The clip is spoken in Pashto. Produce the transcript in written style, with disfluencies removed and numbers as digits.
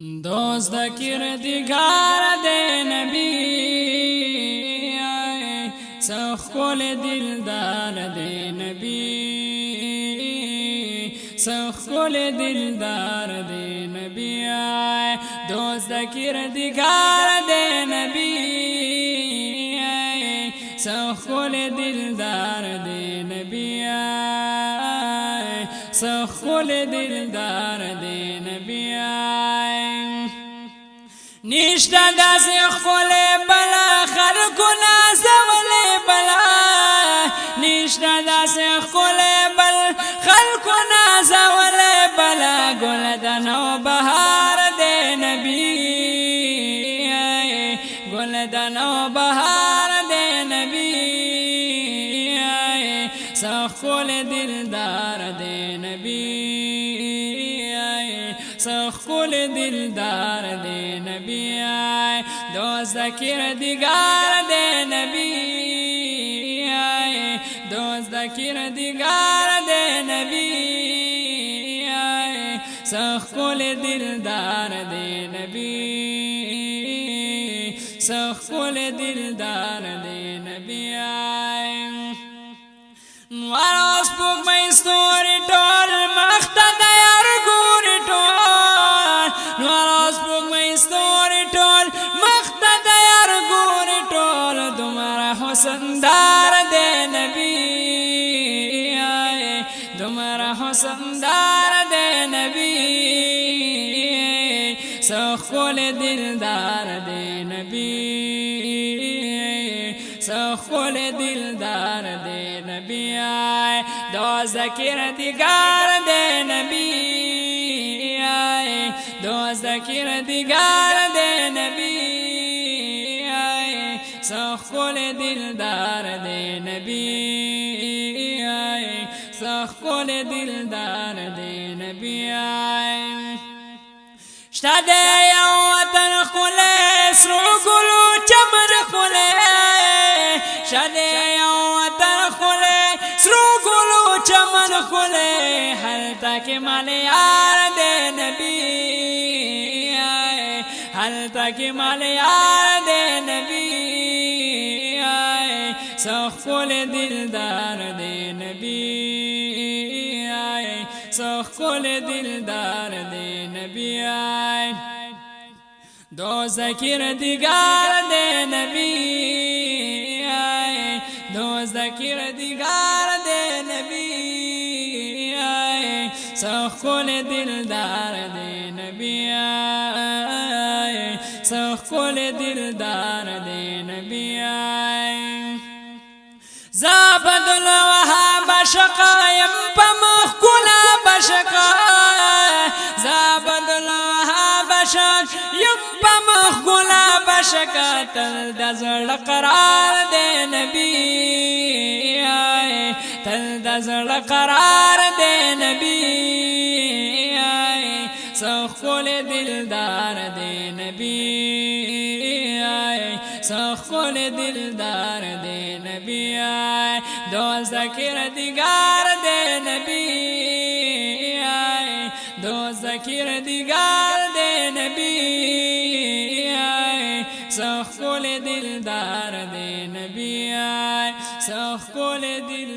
دوست د کردگار دے نبی سخول دلدار دے نبی سخول دلدار دے نبی دوست د کردگار دے نبی سخول دلدار دے نبی سخول دلدار دے نبی نشتا داسی خول بلا خلقو نازول بلا نشتا داسی خول بل خلقو نازول بلا گل دنو بہار دے نبی گل دنو بہار دے نبی سخول دلدار دے نبی سخول دلدار دے نبی دوست د کردگار دے نبی دوست د کردگار دے نبی سخول دلدار دے نبی سخول دلدار دے نبی واراس پوک میں ستوری ٹول مختد یار گوری ٹول واراس پوک میں ستوری ٹول مختد یار گوری ٹول تمہارا حسن دار دے نبی تمہارا حسن دار دے نبی سخول دلدار دے نبی سخول دلدار دے نبی دوست د کردگار دے نبی دوست د کردگار دے نبی سخول دلدار دے نبی سخول دلدار دے نبی شتا دے یو وطن خولے سرو گلو چمن خولے شتا دے یو وطن خولے سرو گلو چمن خولے حل تک مال یار دے نبی حل تک مال یار دے نبی سخول دلدار دے نبی سخول دلدار دے نبی دوست د کردگار دے نبی دوست د کردگار دے نبی سخول دلدار دے نبی سخول دلدار دے نبی زابد الوهاب شقایم پمخ کلا بشقا زابد الوهاب شقایم پمخ کلا بشقا تل دزل قرار دے نبی تل دزل قرار دے نبی سخول دلدار دے نبی سخول دلدار دے نبی دوست د کردگار دے نبی دوست د کردگار دے نبی سخول دلدار دے نبی سخول دل